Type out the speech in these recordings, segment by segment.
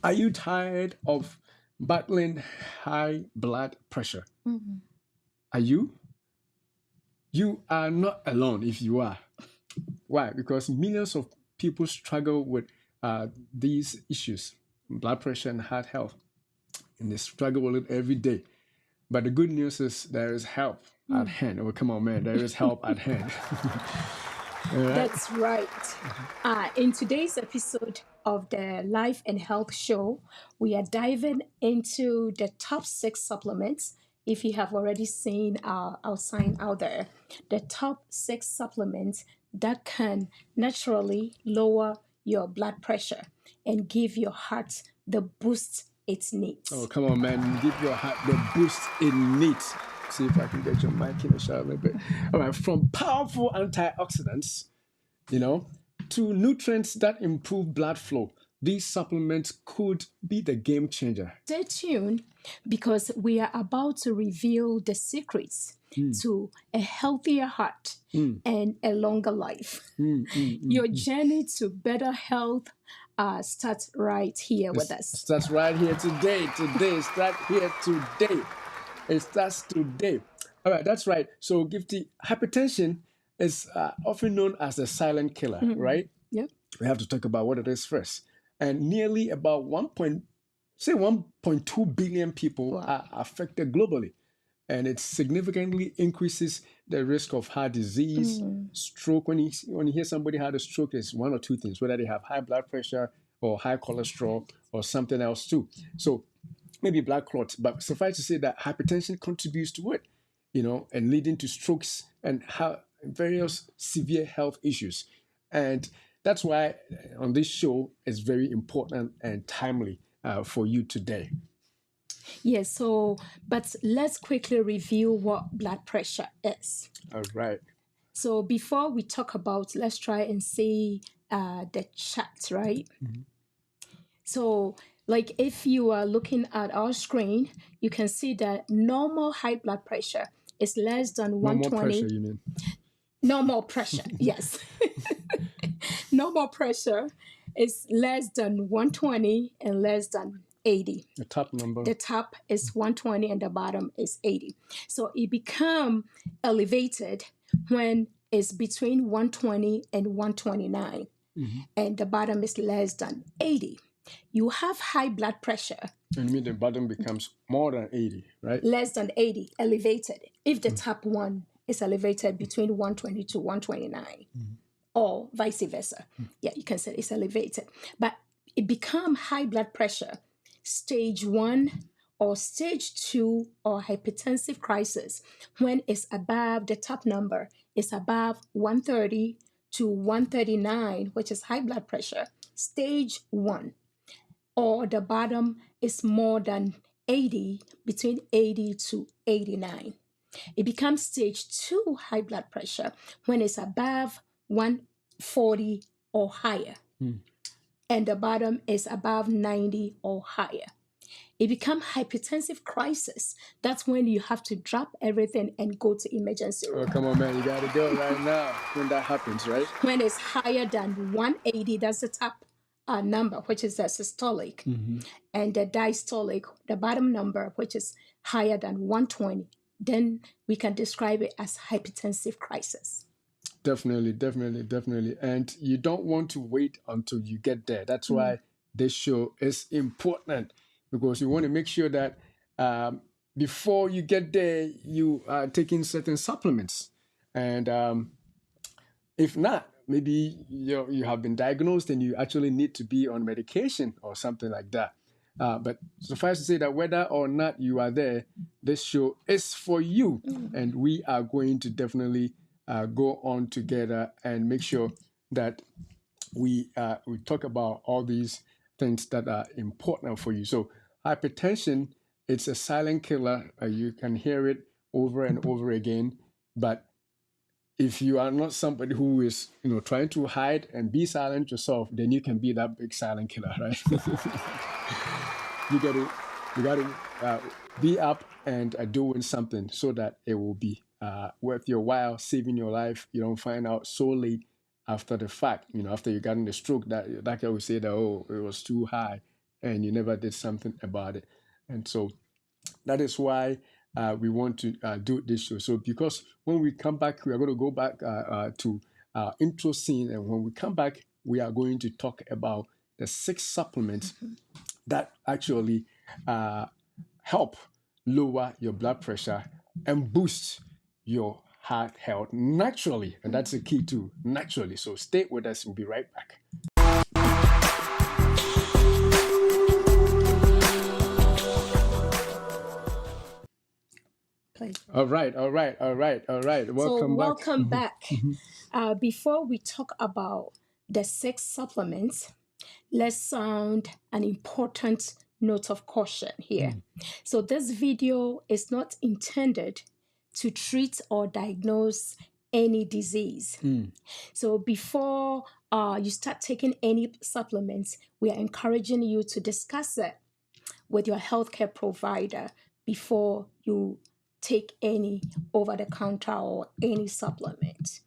Are you tired of battling high blood pressure? Are you? You are not alone if you are. Why? Because millions of people struggle with these issues, blood pressure and heart health, and they struggle with it every day. But the good news is there is help at hand. Oh, come on, man, there is help at hand. All right? That's right. In today's episode of the Life and Health Show, we are diving into the top 6 supplements. If you have already seen our sign out there, the top 6 supplements that can naturally lower your blood pressure and give your heart the boost it needs. Oh, come on, man. Give your heart the boost it needs. See if I can get your mic in the shot a little bit. All right, from powerful antioxidants, to nutrients that improve blood flow, these supplements could be the game changer. Stay tuned because we are about to reveal the secrets to a healthier heart and a longer life. Your journey to better health starts right here with us. Starts right here today. Start here today. It starts today. All right, that's right. So, Gifty, hypertension is often known as the silent killer, right? Yep. We have to talk about what it is first. And nearly about 1.2 billion people are affected globally. And it significantly increases the risk of heart disease, stroke. When you hear somebody had a stroke, it's one or two things, whether they have high blood pressure or high cholesterol or something else too. So maybe blood clots, but suffice to say that hypertension contributes to it, and leading to strokes and various severe health issues. And that's why on this show it's very important and timely for you today. Yes, but let's quickly review what blood pressure is. All right. So before we talk about, let's try and see the chart, right? So, like if you are looking at our screen, you can see that normal high blood pressure is less than 120. Normal pressure, you mean? Normal pressure, yes. Normal pressure is less than 120 and less than 80. The top number. The top is 120 and the bottom is 80. So it become elevated when it's between 120 and 129, and the bottom is less than 80. You have high blood pressure. And you mean the bottom becomes more than 80, right? Less than 80, elevated. If the top one is elevated between 120 to 129, or vice versa. Yeah, you can say it's elevated. But it become high blood pressure, stage 1 or stage 2 or hypertensive crisis when it's above, the top number is above 130 to 139, which is high blood pressure, stage 1. Or the bottom is more than 80, between 80 to 89. It becomes stage 2 high blood pressure when it's above 140 or higher. And the bottom is above 90 or higher. It becomes hypertensive crisis. That's when you have to drop everything and go to emergency room. Oh, come on, man. You got to go right now when that happens, right? When it's higher than 180, that's the top number, which is the systolic. And the diastolic, the bottom number, which is higher than 120, then we can describe it as hypertensive crisis. Definitely. And you don't want to wait until you get there. That's why this show is important, because you want to make sure that before you get there, you are taking certain supplements. And if not, maybe you have been diagnosed and you actually need to be on medication or something like that. But suffice to say that whether or not you are there, this show is for you. And we are going to definitely go on together and make sure that we talk about all these things that are important for you. So hypertension, it's a silent killer. You can hear it over and over again. But if you are not somebody who is trying to hide and be silent yourself, then you can be that big silent killer, right? you got to be up and doing something so that it will be worth your while, saving your life. You don't find out so late after the fact, after you got in the stroke, that guy will say that, oh, it was too high. and you never did something about it. And so that is why we want to do this show. So because when we come back, we are going to go back to our intro scene. And when we come back, we are going to talk about the 6 supplements that actually help lower your blood pressure and boost your heart health naturally. And that's the key too, naturally. So stay with us. We'll be right back. All right. Welcome back. Before we talk about the 6 supplements, let's sound an important note of caution here. So this video is not intended to treat or diagnose any disease. So before you start taking any supplements, we are encouraging you to discuss it with your healthcare provider before you take any over-the-counter or any supplement.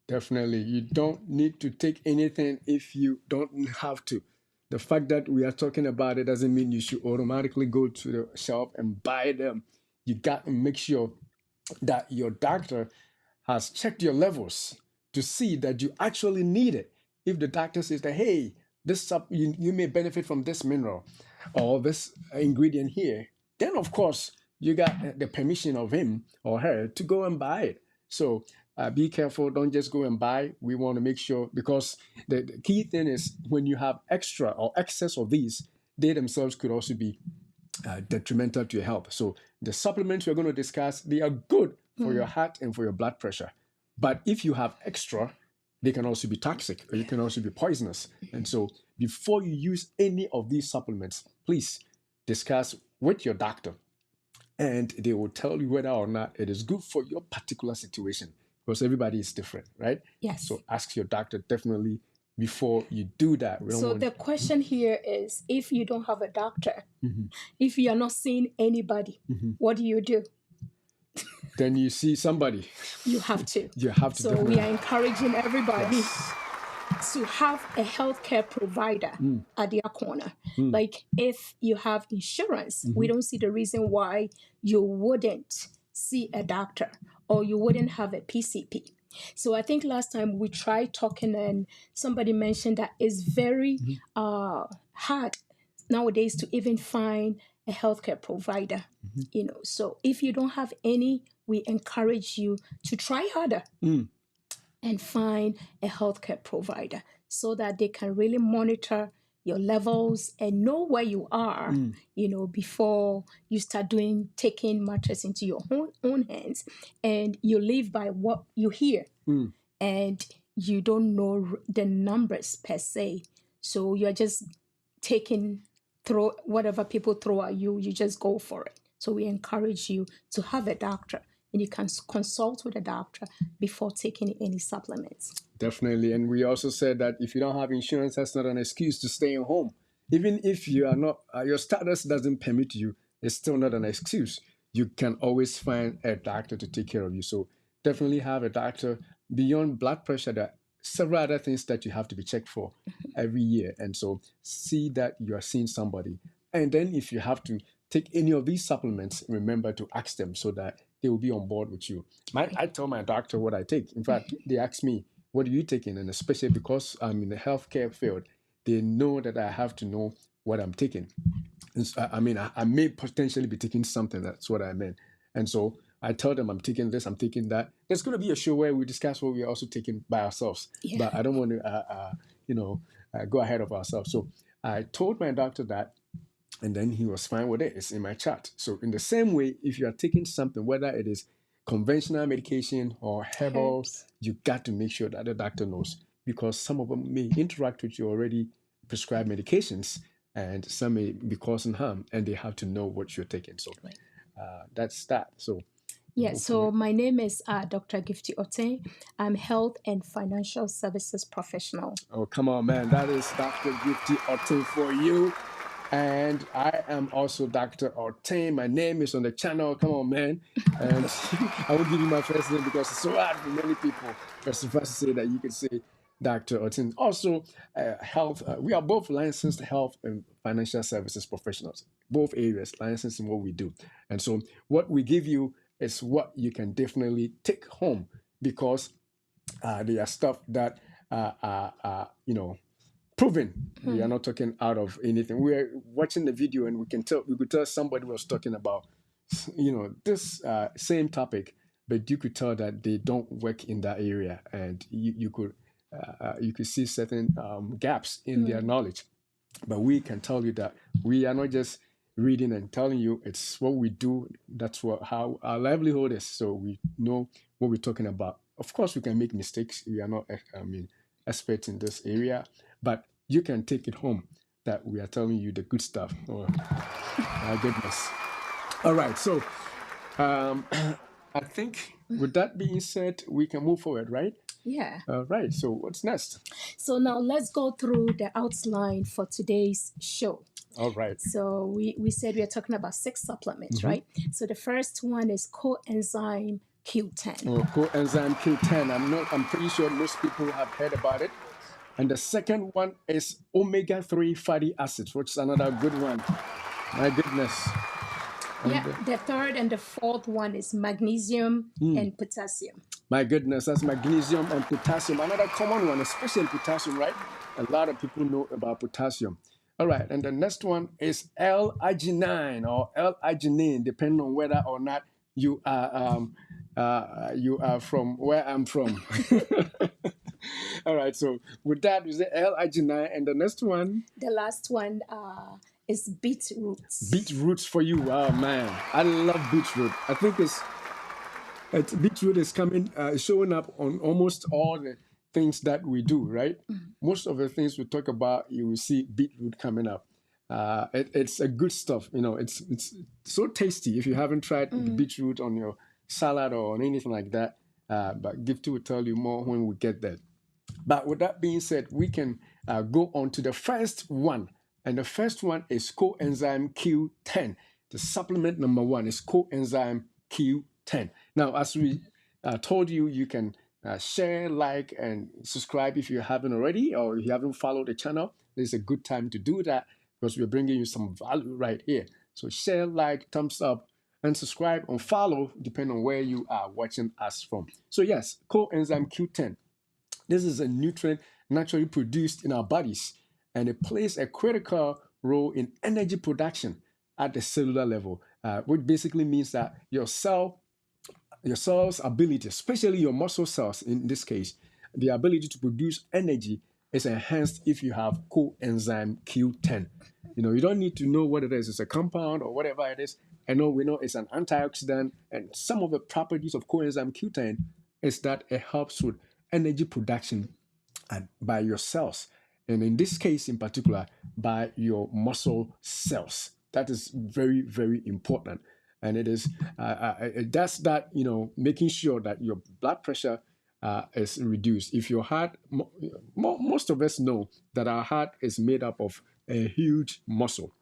Definitely. You don't need to take anything if you don't have to. The fact that we are talking about it doesn't mean you should automatically go to the shelf and buy them. You got to make sure that your doctor has checked your levels to see that you actually need it. If the doctor says that, hey, you may benefit from this mineral or this ingredient here, then of course you got the permission of him or her to go and buy it. So be careful. Don't just go and buy. We want to make sure, because the key thing is when you have extra or excess of these, they themselves could also be detrimental to your health. So the supplements we're going to discuss, they are good for your heart and for your blood pressure. But if you have extra, they can also be toxic or you can also be poisonous. And so before you use any of these supplements, please discuss with your doctor, and they will tell you whether or not it is good for your particular situation, because everybody is different, right? Yes. So ask your doctor definitely before you do that. So the question here is, if you don't have a doctor, if you are not seeing anybody, what do you do? Then you see somebody. You have to. You have to. So we are encouraging everybody to have a healthcare provider at their corner. Like if you have insurance, we don't see the reason why you wouldn't see a doctor or you wouldn't have a PCP. So I think last time we tried talking and somebody mentioned that it's very hard nowadays to even find a healthcare provider. So if you don't have any, we encourage you to try harder and find a healthcare provider so that they can really monitor your levels and know where you are, before you start taking matters into your own hands, and you live by what you hear and you don't know the numbers per se. So you're just throw whatever people throw at you, you just go for it. So we encourage you to have a doctor, and you can consult with a doctor before taking any supplements. Definitely. And we also said that if you don't have insurance, that's not an excuse to stay at home. Even if you are not, your status doesn't permit you, it's still not an excuse. You can always find a doctor to take care of you. So definitely have a doctor. Beyond blood pressure, there are several other things that you have to be checked for every year. And so see that you are seeing somebody. And then if you have to take any of these supplements, remember to ask them so that they will be on board with you. I tell my doctor what I take. In fact, they ask me, what are you taking? And especially because I'm in the healthcare field, they know that I have to know what I'm taking. And so, I may potentially be taking something. That's what I meant. And so I tell them I'm taking this, I'm taking that. There's going to be a show where we discuss what we are also taking by ourselves. Yeah. But I don't want to, go ahead of ourselves. So I told my doctor that, and then he was fine with it. It's in my chart. So in the same way, if you are taking something, whether it is conventional medication or herbal, you got to make sure that the doctor knows, because some of them may interact with your already prescribed medications, and some may be causing harm, and they have to know what you're taking. So that's that. So so my name is Dr. Gifty Oteng. I'm health and financial services professional. Oh, come on, man. That is Dr. Gifty Oteng for you. And I am also Dr. Oteng. My name is on the channel. Come on, man. And I won't give you my first name because it's so hard for many people. But suffice to say that you can say Dr. Oteng. Also, health. We are both licensed health and financial services professionals. Both areas licensed in what we do, and so what we give you is what you can definitely take home because they are stuff that proven. We are not talking out of anything. We are watching the video and we could tell somebody was talking about this same topic, but you could tell that they don't work in that area, and you could see certain gaps in their knowledge. But we can tell you that we are not just reading and telling you, it's what we do. That's how our livelihood is, so we know what we're talking about. Of course, we can make mistakes. We are not experts in this area, but you can take it home that we are telling you the good stuff. Oh my goodness. All right, so I think with that being said, we can move forward, right? Yeah. All right, so what's next? So now let's go through the outline for today's show. All right. So we said we are talking about 6 supplements, right? So the first one is Coenzyme Q10. Oh, Coenzyme Q10. I'm pretty sure most people have heard about it. And the second one is omega-3 fatty acids, which is another good one. My goodness. Yeah, the third and the fourth one is magnesium and potassium. My goodness, that's magnesium and potassium. Another common one, especially potassium, right? A lot of people know about potassium. All right, and the next one is L-arginine or L-arginine, depending on whether or not you are from where I'm from. All right, so with that, we say L-arginine, and the next one? The last one is beetroots. Beetroots for you. Oh, man. I love beetroot. I think beetroot is showing up on almost all the things that we do, right? Most of the things we talk about, you will see beetroot coming up. It's a good stuff. It's so tasty if you haven't tried the beetroot on your salad or on anything like that. But Gifty will tell you more when we get there. But with that being said, we can go on to the first one. And the first one is Coenzyme Q10. The supplement number 1 is Coenzyme Q10. Now, as we told you, you can share, like, and subscribe if you haven't already, or if you haven't followed the channel. This is a good time to do that because we're bringing you some value right here. So share, like, thumbs up, and subscribe and follow, depending on where you are watching us from. So yes, Coenzyme Q10. This is a nutrient naturally produced in our bodies, and it plays a critical role in energy production at the cellular level, which basically means that your cell's ability, especially your muscle cells in this case, the ability to produce energy is enhanced if you have Coenzyme Q10. You don't need to know what it is. It's a compound or whatever it is. We know it's an antioxidant, and some of the properties of Coenzyme Q10 is that it helps with energy production by your cells, and in this case in particular by your muscle cells. That is very, very important, and it does that, making sure that your blood pressure is reduced. If your heart, most of us know that our heart is made up of a huge muscle,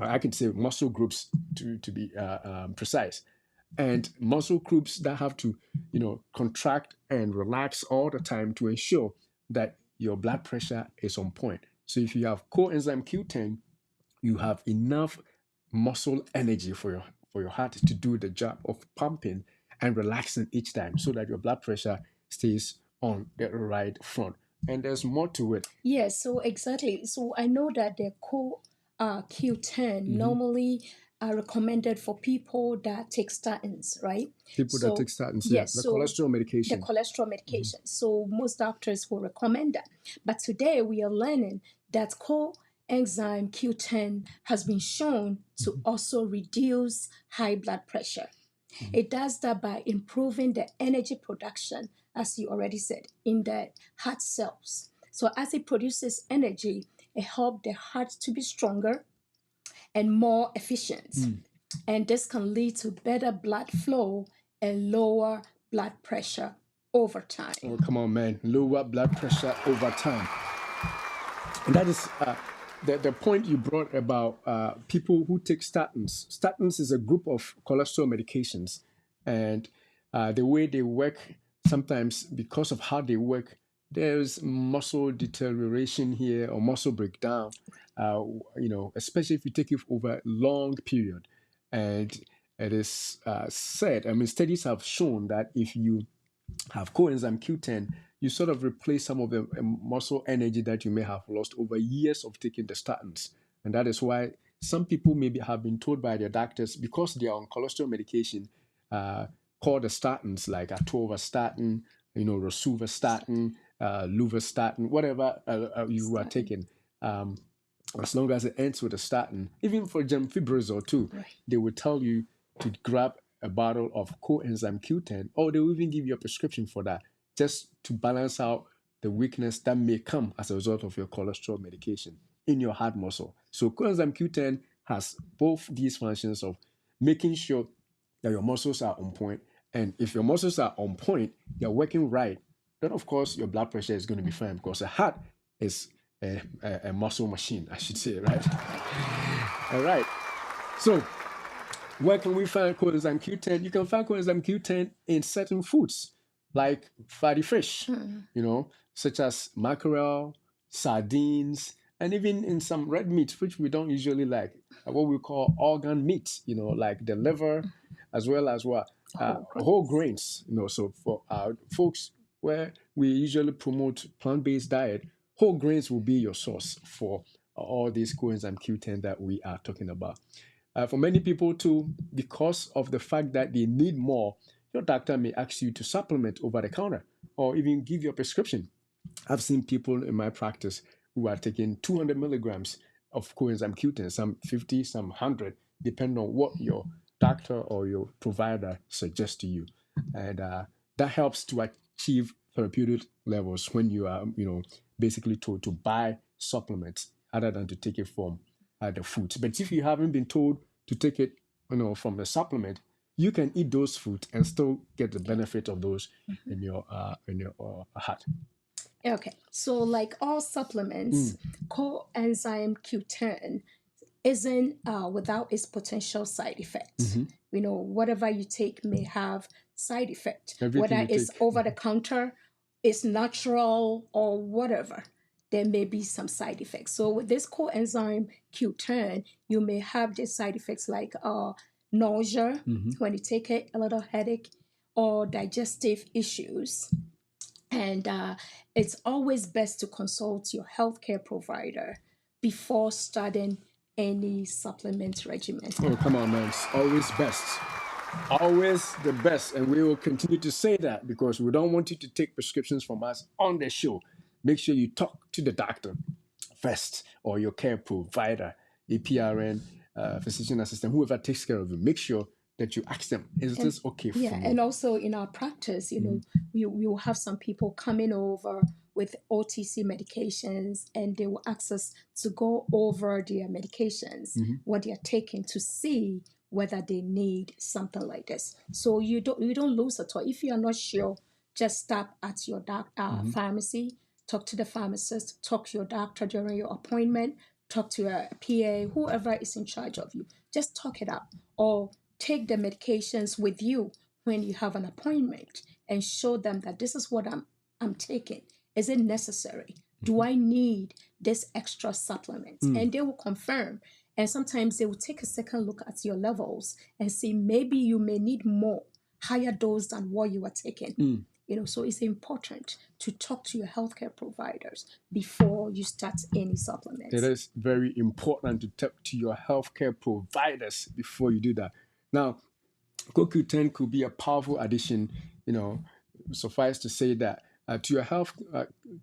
I can say muscle groups to be precise. And muscle groups that have to, contract and relax all the time to ensure that your blood pressure is on point. So if you have Coenzyme Q10, you have enough muscle energy for your heart to do the job of pumping and relaxing each time, so that your blood pressure stays on the right front. And there's more to it. Yes, so exactly. So I know that the Q10 normally are recommended for people that take statins, right? People that take statins, yes, the cholesterol medication. The cholesterol medication. So most doctors will recommend that. But today we are learning that Coenzyme Q10 has been shown to also reduce high blood pressure. It does that by improving the energy production, as you already said, in the heart cells. So as it produces energy, it helps the heart to be stronger and more efficient. And this can lead to better blood flow and lower blood pressure over time. Oh, come on, man. Lower blood pressure over time. And that is the point you brought about people who take statins. Statins is a group of cholesterol medications. And the way they work, sometimes because of how they work, there's muscle deterioration here or muscle breakdown, especially if you take it over a long period. And it is said, I mean, studies have shown that if you have coenzyme Q10, you sort of replace some of the muscle energy that you may have lost over years of taking the statins. And that is why some people maybe have been told by their doctors, because they are on cholesterol medication, uh, called the statins, like atorvastatin, rosuvastatin, luvastatin, whatever you are Statin. taking. Um, as long as it ends with a statin, even for gemfibrozol too, Right. they will tell you to grab a bottle of coenzyme Q10, or they will even give you a prescription for that, just to balance out the weakness that may come as a result of your cholesterol medication in your heart muscle. So coenzyme Q10 has both these functions of making sure that your muscles are on point, and if your muscles are on point, they're working right, then of course your blood pressure is going to be fine, because the heart is a muscle machine, I should say, right? All right. So where can we find coenzyme Q10? You can find coenzyme Q10 in certain foods, like fatty fish, such as mackerel, sardines, and even in some red meat, which we don't usually like, what we call organ meat, like the liver, as well as what? Whole Whole grains. grains, so for folks where we usually promote plant-based diet, whole grains will be your source for all these coenzyme Q10 that we are talking about. For many people too, because of the fact that they need more, your doctor may ask you to supplement over the counter or even give you a prescription. I've seen people in my practice who are taking 200 milligrams of coenzyme Q10, some 50, some 100, depending on what your doctor or your provider suggests to you. And that helps to achieve therapeutic levels when you are, basically told to buy supplements other than to take it from the foods. But if you haven't been told to take it, from the supplement, you can eat those foods and still get the benefit of those in your heart. Okay, so like all supplements, coenzyme Q10 isn't without its potential side effects. Whatever you take may have side effect, Everything whether you it's take. over the counter, it's natural, or whatever. There may be some side effects. So with this coenzyme Q10, you may have these side effects like nausea when you take it, a little headache, or digestive issues. And it's always best to consult your healthcare provider before starting any supplement regimen. Oh, come on, man. It's always best. Always the best. And we will continue to say that because we don't want you to take prescriptions from us on the show. Make sure you talk to the doctor first or your care provider, APRN, physician assistant, whoever takes care of you. Make sure that you ask them, is And this okay for yeah, me? and also in our practice, we will have some people coming over with OTC medications, and they will ask us to go over their medications, what they are taking, to see whether they need something like this. So you don't lose at all. If you are not sure, just stop at your pharmacy, talk to the pharmacist, talk to your doctor during your appointment, talk to your PA, whoever is in charge of you. Just talk it out, or take the medications with you when you have an appointment and show them that this is what I'm taking. Is it necessary? Do I need this extra supplement? And they will confirm. And sometimes they will take a second look at your levels and see maybe you may need more, higher dose than what you are taking. So it's important to talk to your healthcare providers before you start any supplements. It is very important to talk to your healthcare providers before you do that. Now, CoQ10 could be a powerful addition, suffice to say that to your health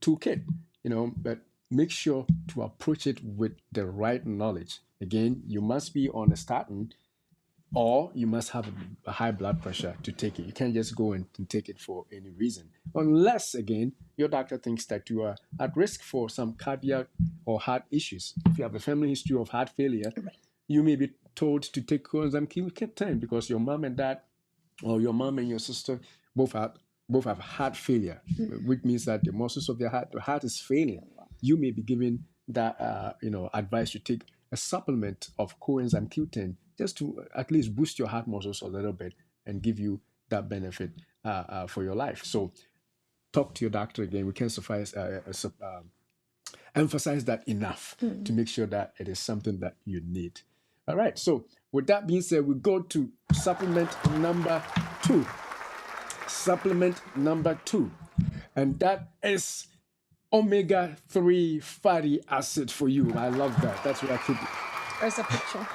toolkit, but make sure to approach it with the right knowledge. Again, you must be on a statin or you must have a high blood pressure to take it. You can't just go and take it for any reason. Unless, again, your doctor thinks that you are at risk for some cardiac or heart issues. If you have a family history of heart failure, Right. you may be told to take coenzyme Q10 because your mom and dad, or your mom and your sister, both have heart failure, which means that the muscles of the heart is failing. You may be given that advice to take a supplement of coenzyme Q10 just to at least boost your heart muscles a little bit and give you that benefit for your life. So talk to your doctor again. We can't emphasize that enough to make sure that it is something that you need. All right. So with that being said, we go to supplement number 2. Supplement number 2, and that is omega-3 fatty acid for you. I love that. That's what I keep. There's a picture.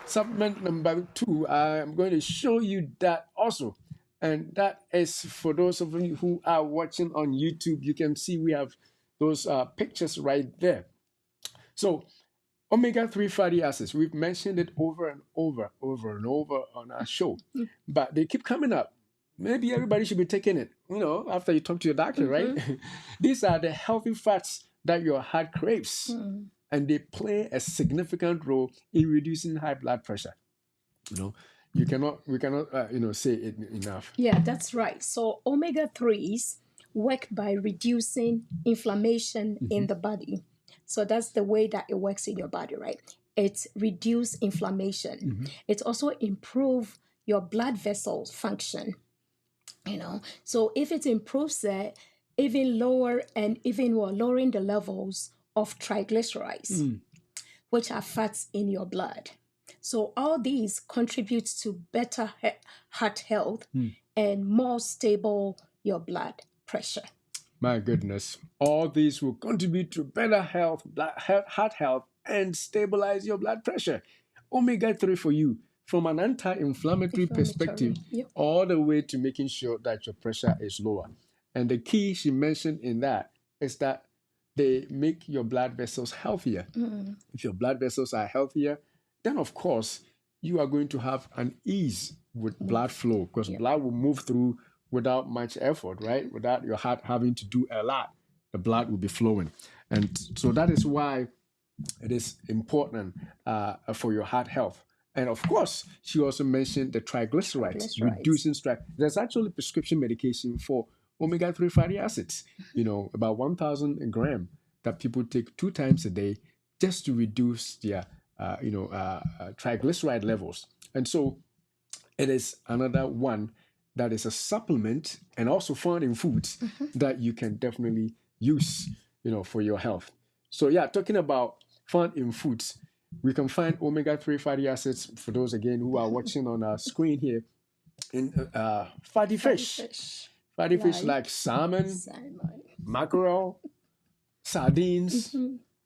Supplement number 2, I'm going to show you that also. And that is for those of you who are watching on YouTube. You can see we have those pictures right there. So omega-3 fatty acids, we've mentioned it over and over on our show, but they keep coming up. Maybe everybody should be taking it, after you talk to your doctor, right? These are the healthy fats that your heart craves, and they play a significant role in reducing high blood pressure. We cannot say it enough. Yeah, that's right. So omega-3s work by reducing inflammation in the body. So that's the way that it works in your body, right? It reduces inflammation. It also improves your blood vessels function. So if it improves it, even lowering the levels of triglycerides, which are fats in your blood. So all these contribute to better heart health and more stable your blood pressure. My goodness. All these will contribute to better health, heart health, and stabilize your blood pressure. Omega-3 for you, from an anti-inflammatory perspective, all the way to making sure that your pressure is lower. And the key she mentioned in that is that they make your blood vessels healthier. If your blood vessels are healthier, then of course you are going to have an ease with blood flow, because blood will move through without much effort, right? Without your heart having to do a lot, the blood will be flowing. And so that is why it is important for your heart health. And of course, she also mentioned the triglycerides. Reducing there's actually prescription medication for omega-3 fatty acids, about 1,000 gram that people take 2 times a day just to reduce their triglyceride levels. And so it is another one that is a supplement and also found in foods that you can definitely use, for your health. So talking about found in foods, we can find omega-3 fatty acids, for those again who are watching on our screen here, in fatty fish. Fatty fish like salmon, mackerel, sardines.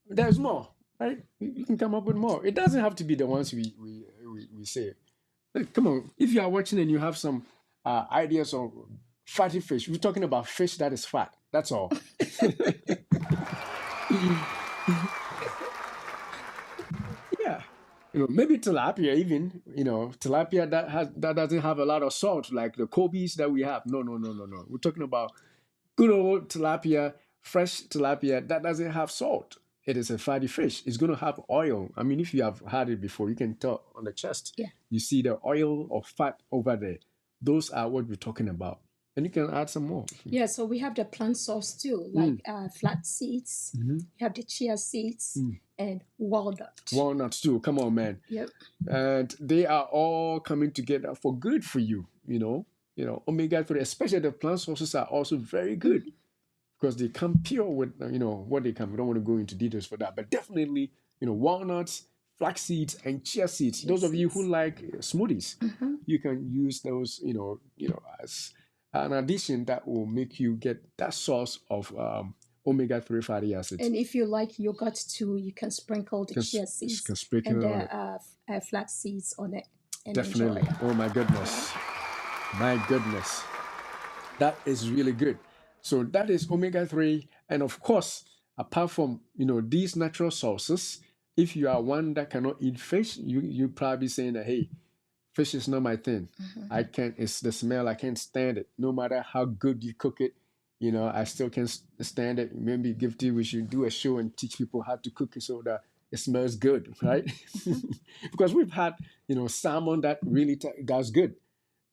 There's more, right? You can come up with more. It doesn't have to be the ones we say. Come on, if you are watching and you have some ideas on fatty fish, we're talking about fish that is fat. That's all. Maybe tilapia even. Tilapia that doesn't have a lot of salt like the Kobe's that we have. No. We're talking about good old tilapia, fresh tilapia that doesn't have salt. It is a fatty fish. It's going to have oil. I mean, if you have had it before, you can tell on the chest. You see the oil or fat over there. Those are what we're talking about. And you can add some more. Yeah, so we have the plant source too, like flax seeds. You have the chia seeds and walnuts. Walnuts too. Come on, man. Yep. And they are all coming together for good for you. Omega-3, especially the plant sources, are also very good because they come pure with what they come. We don't want to go into details for that, but definitely walnuts, flax seeds, and chia seeds. Those of you who like smoothies, you can use those as an addition that will make you get that source of omega-3 fatty acids. And if you like yogurt too, you can sprinkle the chia seeds and the flax seeds on it. Definitely. Enjoy. Oh my goodness. That is really good. So that is omega-3. And of course, apart from these natural sources, if you are one that cannot eat fish, you probably saying that, hey, fish is not my thing. It's the smell, I can't stand it. No matter how good you cook it, I still can't stand it. Maybe we should do a show and teach people how to cook it so that it smells good, right? Because we've had, salmon that really does good.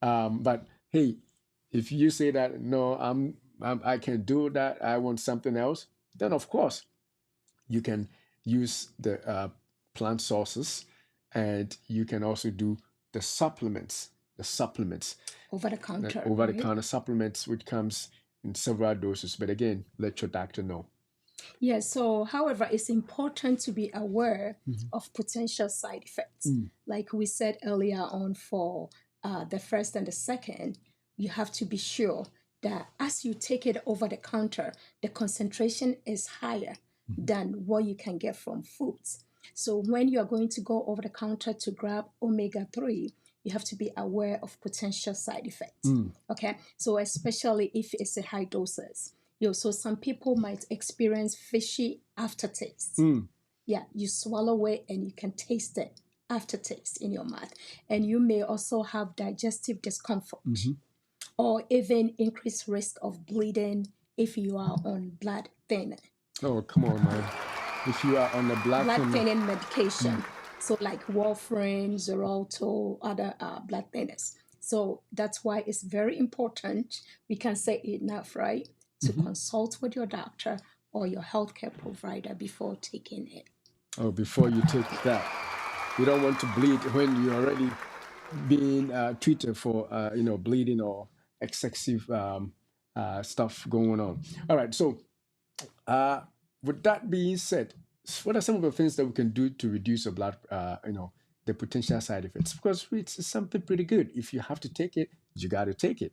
But hey, if you say that, no, I can't do that, I want something else, then of course you can use the plant sources, and you can also do the supplements over the counter supplements, which comes in several doses. But again, let your doctor know. Yes, so however, it's important to be aware of potential side effects. Like we said earlier on for the first and the second, you have to be sure that as you take it over the counter, the concentration is higher than what you can get from foods. So when you are going to go over the counter to grab omega-3, you have to be aware of potential side effects. Okay, so especially if it's a high doses. So some people might experience fishy aftertaste. Yeah, you swallow it and you can taste it aftertaste in your mouth. And you may also have digestive discomfort or even increased risk of bleeding if you are on blood thinner. Oh, come on, man. If you are on the blood thinning medication, so like warfarin, Xarelto, other blood thinners. So that's why it's very important. We can say enough, right? To consult with your doctor or your healthcare provider before taking it. Oh, before you take that. You don't want to bleed when you're already being treated for, bleeding or excessive stuff going on. All right. So, with that being said, what are some of the things that we can do to reduce the blood, the potential side effects? Because it's something pretty good. If you have to take it, you got to take it,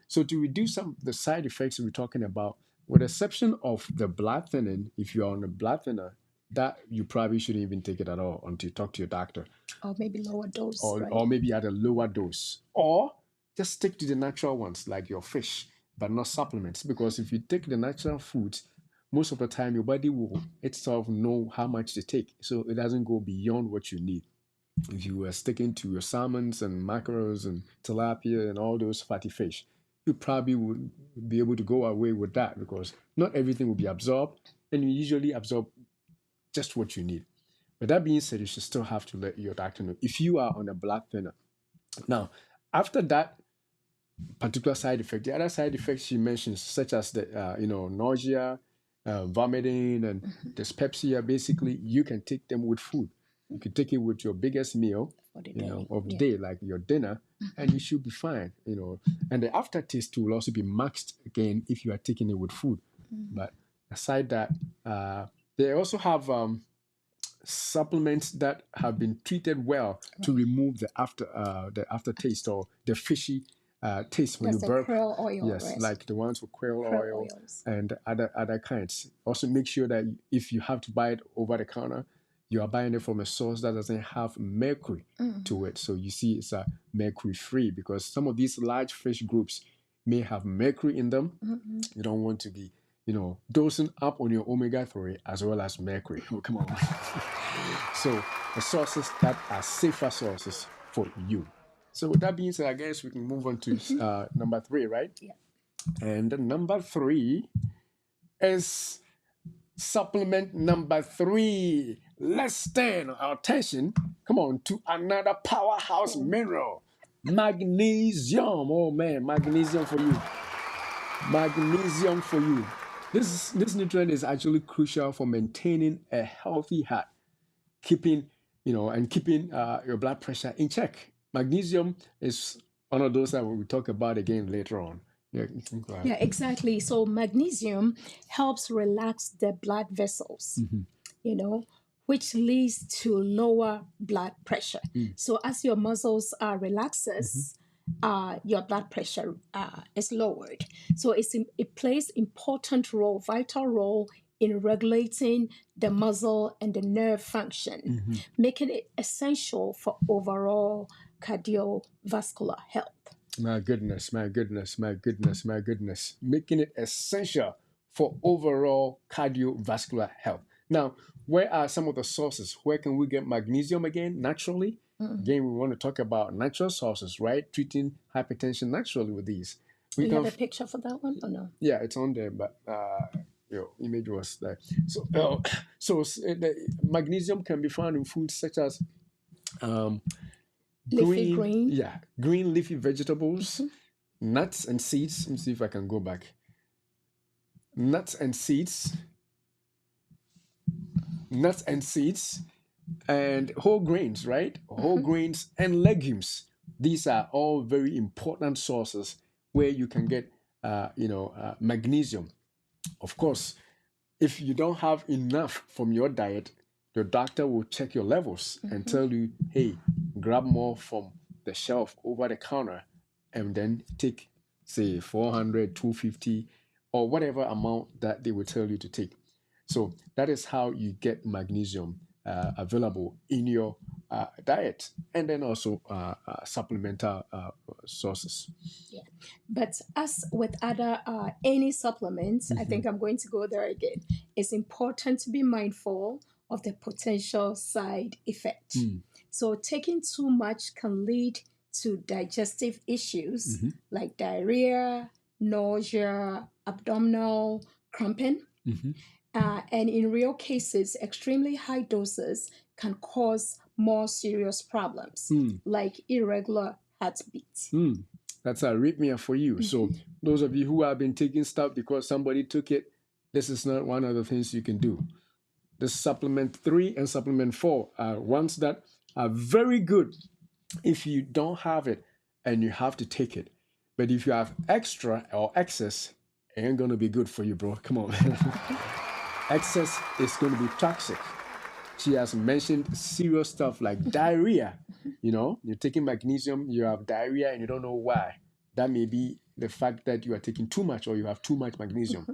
So to reduce some of the side effects we're talking about, with the exception of the blood thinning, if you're on a blood thinner, that you probably shouldn't even take it at all until you talk to your doctor. Or maybe lower dose, right? Or maybe at a lower dose. Or just stick to the natural ones like your fish, but not supplements. Because if you take the natural foods, most of the time your body will itself know how much to take. So it doesn't go beyond what you need. If you were sticking to your salmons and mackerels and tilapia and all those fatty fish, you probably would be able to go away with that because not everything will be absorbed, and you usually absorb just what you need. But that being said, you should still have to let your doctor know if you are on a blood thinner. Now, after that particular side effect, the other side effects she mentions, such as the nausea, vomiting, and dyspepsia, basically you can take them with food. You can take it with your biggest meal of the day, like your dinner, and you should be fine. And the aftertaste will also be maxed again if you are taking it with food. But aside that, they also have supplements that have been treated well to remove the aftertaste or the fishy taste when you burp. Krill oil, yes, right? like the ones with krill oil oils. and other kinds. Also, make sure that if you have to buy it over the counter, you are buying it from a source that doesn't have mercury to it. So you see, it's mercury free because some of these large fish groups may have mercury in them. You don't want to be dosing up on your omega-3 as well as mercury. Oh, come on. So the sources that are safer sources for you. So with that being said, I guess we can move on to number 3, right? Yeah. And number 3 is supplement number 3. Let's turn our attention, come on, to another powerhouse mineral, magnesium. Oh man, magnesium for you. Magnesium for you. This nutrient is actually crucial for maintaining a healthy heart, keeping your blood pressure in check. Magnesium is one of those that we will talk about again later on. Yeah, exactly. So magnesium helps relax the blood vessels, which leads to lower blood pressure. So as your muscles relaxes, your blood pressure is lowered. So it plays important role, vital role in regulating the muscle and the nerve function, making it essential for overall cardiovascular health. My goodness. Making it essential for overall cardiovascular health. Now, where are some of the sources? Where can we get magnesium again? Naturally. Again, we want to talk about natural sources, right? Treating hypertension naturally with these. We have a picture for that one or no? Yeah, it's on there, but your image was there. So, the magnesium can be found in foods such as leafy green. Yeah, green leafy vegetables, nuts and seeds. Let me see if I can go back. Nuts and seeds, and whole grains, right? Whole grains and legumes. These are all very important sources where you can get magnesium. Of course, if you don't have enough from your diet, your doctor will check your levels and tell you, hey, grab more from the shelf over the counter and then take, say, 400, 250, or whatever amount that they will tell you to take. So that is how you get magnesium available in your diet, and then also supplemental sources. Yeah. But as with other any supplements, I think I'm going to go there again. It's important to be mindful of the potential side effect. So taking too much can lead to digestive issues like diarrhea, nausea, abdominal cramping. And in real cases, extremely high doses can cause more serious problems like irregular heartbeat. That's arrhythmia for you. So those of you who have been taking stuff because somebody took it, this is not one of the things you can do. The supplement 3 and supplement 4 are ones that are very good if you don't have it and you have to take it. But if you have extra or excess, it ain't going to be good for you, bro. Come on. Excess is going to be toxic. She has mentioned serious stuff like diarrhea. You're taking magnesium, you have diarrhea, and you don't know why. That may be the fact that you are taking too much or you have too much magnesium.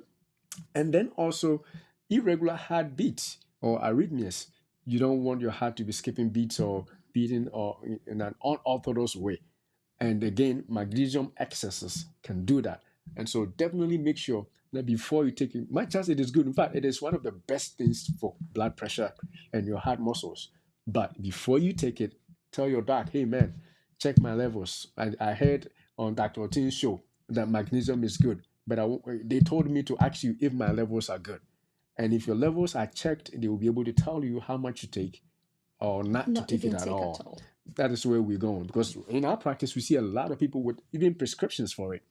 And then also irregular heartbeats or arrhythmias. You don't want your heart to be skipping beats or beating or in an unorthodox way. And again, magnesium excesses can do that. And so definitely make sure that before you take it, much as it is good, in fact, it is one of the best things for blood pressure and your heart muscles. But before you take it, tell your doc, hey man, check my levels. I heard on Dr. Oteng's show that magnesium is good, but they told me to ask you if my levels are good. And if your levels are checked, they will be able to tell you how much to take or not to take it at all. That is where we're going, because in our practice, we see a lot of people with even prescriptions for it.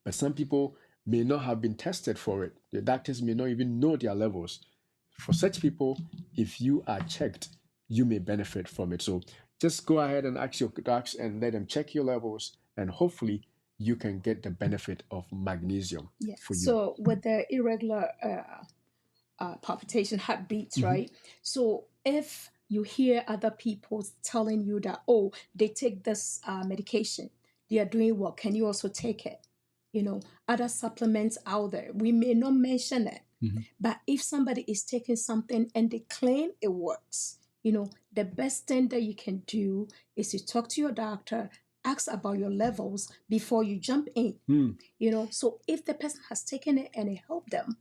But some people may not have been tested for it. The doctors may not even know their levels. For such people, if you are checked, you may benefit from it. So just go ahead and ask your docs and let them check your levels, and hopefully you can get the benefit of magnesium for you. So with the irregular palpitation, heartbeats, right? So if you hear other people telling you that, oh, they take this medication, they are doing well, can you also take it? Other supplements out there, we may not mention it, but if somebody is taking something and they claim it works, the best thing that you can do is to talk to your doctor, ask about your levels before you jump in. So if the person has taken it and it helped them,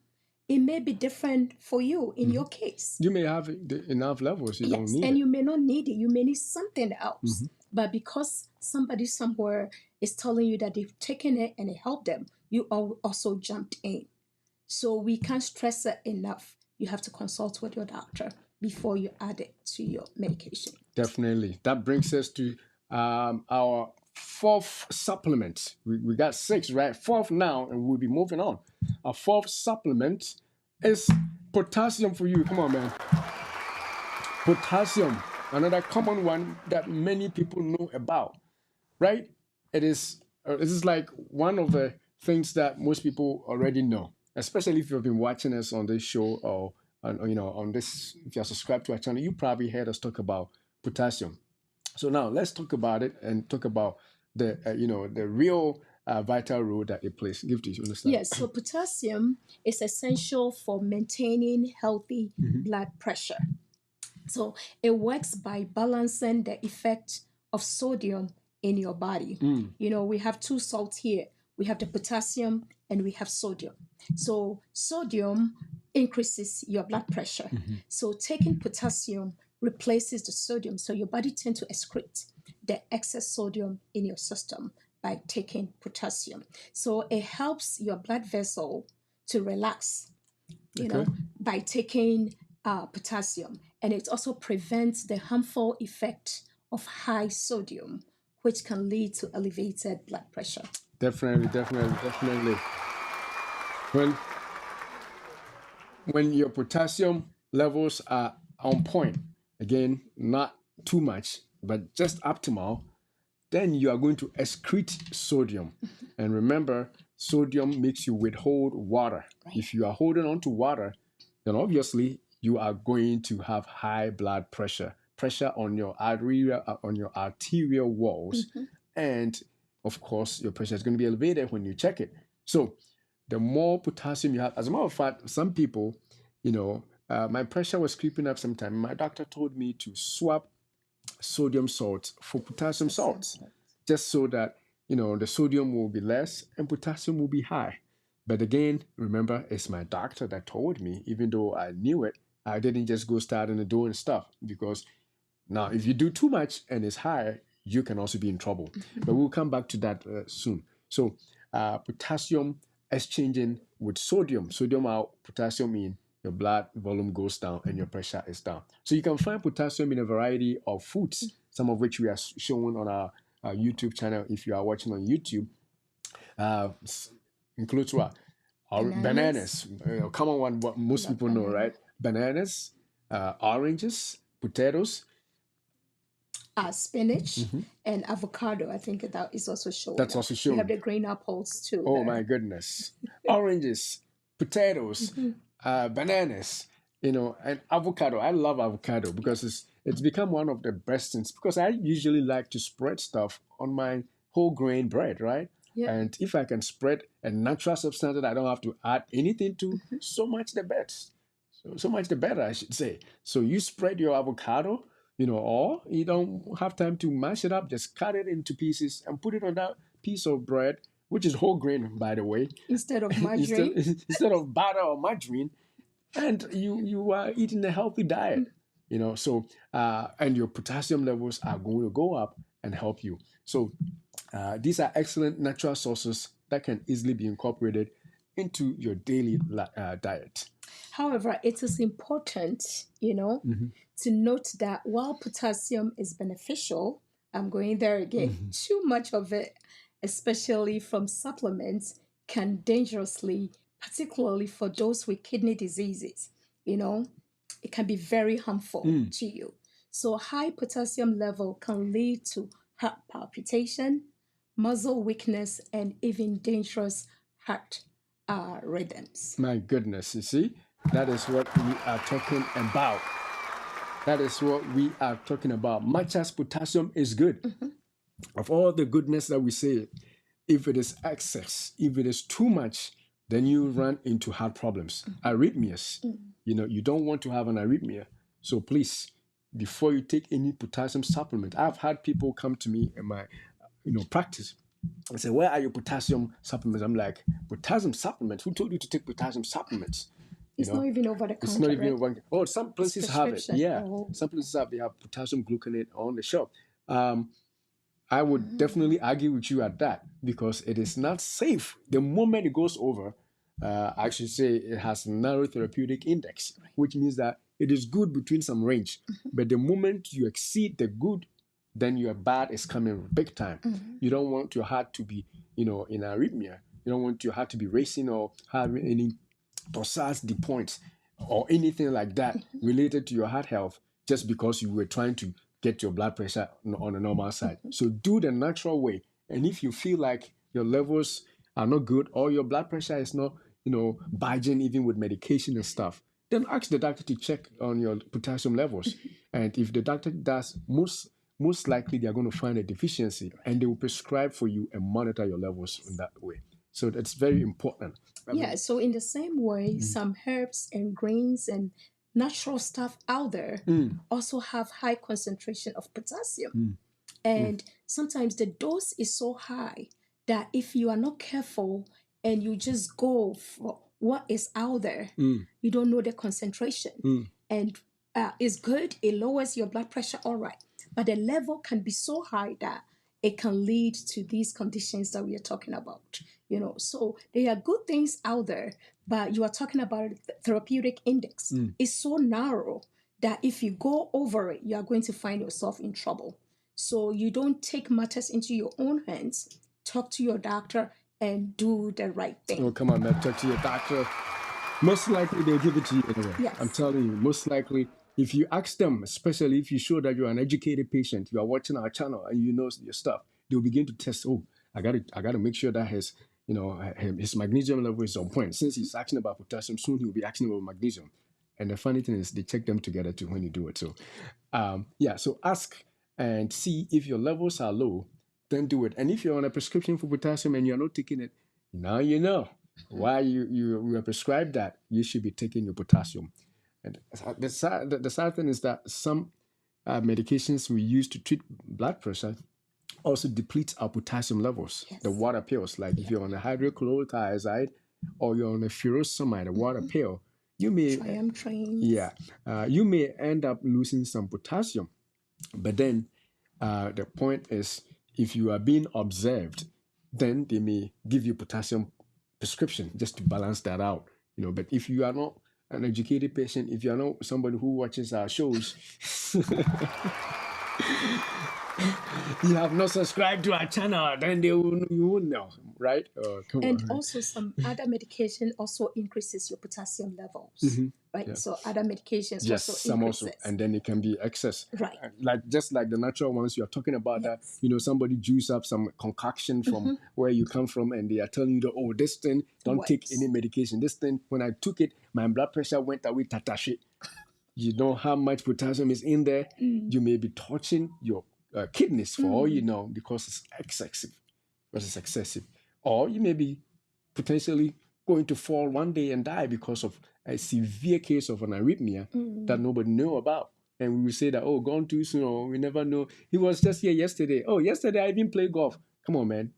it may be different for you in your case. You may have enough levels, you don't need and it. you may not need it. You may need something else. But because somebody somewhere is telling you that they've taken it and it helped them, you also jumped in. So we can't stress it enough. You have to consult with your doctor before you add it to your medication. Definitely. That brings us to our 4th supplement. We got 6, right? 4th now, and we'll be moving on. Our 4th supplement is potassium for you. Come on, man. Potassium, another common one that many people know about, right? It is like one of the things that most people already know, especially if you've been watching us on this show or on this. If you're subscribed to our channel, you probably heard us talk about potassium. So now let's talk about it and talk about the the real vital role that it plays. Give to you, understand? Yes, so potassium is essential for maintaining healthy blood pressure. So it works by balancing the effect of sodium in your body. We have 2 salts here. We have the potassium and we have sodium. So sodium increases your blood pressure. So taking potassium replaces the sodium. So your body tends to excrete the excess sodium in your system by taking potassium. So it helps your blood vessel to relax, by taking potassium. And it also prevents the harmful effect of high sodium, which can lead to elevated blood pressure. Definitely. When your potassium levels are on point, again, not too much, but just optimal, then you are going to excrete sodium. And remember, sodium makes you withhold water. Right. If you are holding on to water, then obviously you are going to have high blood pressure, pressure on your arterial walls, and of course your pressure is going to be elevated when you check it. So the more potassium you have, as a matter of fact, some people, my pressure was creeping up sometime. My doctor told me to swap sodium salts for potassium salts, just so that the sodium will be less and potassium will be high. But again, remember, it's my doctor that told me. Even though I knew it, I didn't just go starting and doing stuff, because now if you do too much and it's high, you can also be in trouble. But we'll come back to that soon. So potassium exchanging with sodium out, potassium in, your blood volume goes down and your pressure is down. So you can find potassium in a variety of foods, some of which we are showing on our YouTube channel if you are watching on YouTube. Includes what? Bananas. Common one, what most people know, right? Bananas, oranges, potatoes, spinach, and avocado. I think that is also shown. That's also shown. We have the green apples too. Oh my goodness. Oranges, potatoes, bananas, and avocado. I love avocado because it's become one of the best things, because I usually like to spread stuff on my whole grain bread, right? Yeah. And if I can spread a natural substance that I don't have to add anything to, so much the best. So much the better, I should say. So you spread your avocado, or you don't have time to mash it up, just cut it into pieces and put it on that piece of bread, which is whole grain, by the way. Instead of margarine. instead of butter or margarine. And you are eating a healthy diet, so and your potassium levels are going to go up and help you. So these are excellent natural sources that can easily be incorporated into your daily diet. However, it is important, to note that while potassium is beneficial, I'm going there again, too much of it, especially from supplements, can dangerously, particularly for those with kidney diseases, it can be very harmful to you. So high potassium level can lead to heart palpitation, muscle weakness, and even dangerous heart rhythms. My goodness, you see, that is what we are talking about. That is what we are talking about. Much as potassium is good, of all the goodness that we say, if it is excess, if it is too much, then you run into heart problems, arrhythmias. You don't want to have an arrhythmia. So please, before you take any potassium supplement, I've had people come to me in my practice and say, where are your potassium supplements? I'm like, potassium supplements? Who told you to take potassium supplements? It's not even over the counter. It's not even over. Oh, some places have it. Yeah, Oh. some places they have potassium gluconate on the shelf. I would definitely argue with you at that, because it is not safe. The moment it goes over, I should say it has narrow therapeutic index, which means that it is good between some range. But the moment you exceed the good, then your bad is coming big time. You don't want your heart to be, in arrhythmia. You don't want your heart to be racing or having any torsades points or anything like that related to your heart health, just because you were trying to get your blood pressure on a normal side. So do the natural way. And if you feel like your levels are not good, or your blood pressure is not, budging even with medication and stuff, then ask the doctor to check on your potassium levels. And if the doctor does, most likely they're going to find a deficiency, and they will prescribe for you and monitor your levels in that way. So that's very important. Yeah, so in the same way, some herbs and grains and natural stuff out there also have high concentration of potassium. And sometimes the dose is so high that if you are not careful and you just go for what is out there, you don't know the concentration. And it's good, it lowers your blood pressure, all right. But the level can be so high that it can lead to these conditions that we are talking about. So there are good things out there, but you are talking about the therapeutic index. It's so narrow that if you go over it, you are going to find yourself in trouble. So you don't take matters into your own hands. Talk to your doctor and do the right thing. Oh, come on, man. Talk to your doctor. Most likely they'll give it to you anyway. Yes. I'm telling you, most likely, if you ask them, especially if you show that you're an educated patient, you are watching our channel and you know your stuff, they'll begin to test. Oh, I gotta make sure that has his magnesium level is on point. Since he's asking about potassium, soon he'll be asking about magnesium. And the funny thing is, they check them together too when you do it. So, so ask and see if your levels are low, then do it. And if you're on a prescription for potassium and you're not taking it, now you know why you are prescribed that. You should be taking your potassium. And the sad thing is that some medications we use to treat blood pressure also deplete our potassium levels. Yes. The water pills, like if you're on a hydrochlorothiazide or you're on a furosemide, a water pill, you may you may end up losing some potassium. But then the point is, if you are being observed, then they may give you potassium prescription just to balance that out. But if you are not an educated patient, if you are not somebody who watches our shows, you have not subscribed to our channel, then you won't know, right? Also some other medication also increases your potassium levels, right? Yeah. So other medications also increases. And then it can be excess. Right. Just like the natural ones you're talking about, that, somebody juice up some concoction from where you come from and they are telling you that, oh, this thing, don't take any medication. This thing, when I took it, my blood pressure went away, tatashi. You know how much potassium is in there. You may be touching your kidneys for all you know, because it's excessive. Or you may be potentially going to fall one day and die because of a severe case of an arrhythmia that nobody knew about. And we will say that, oh, gone too soon, or we never know. He was just here yesterday. Oh, yesterday I even played golf. Come on, man.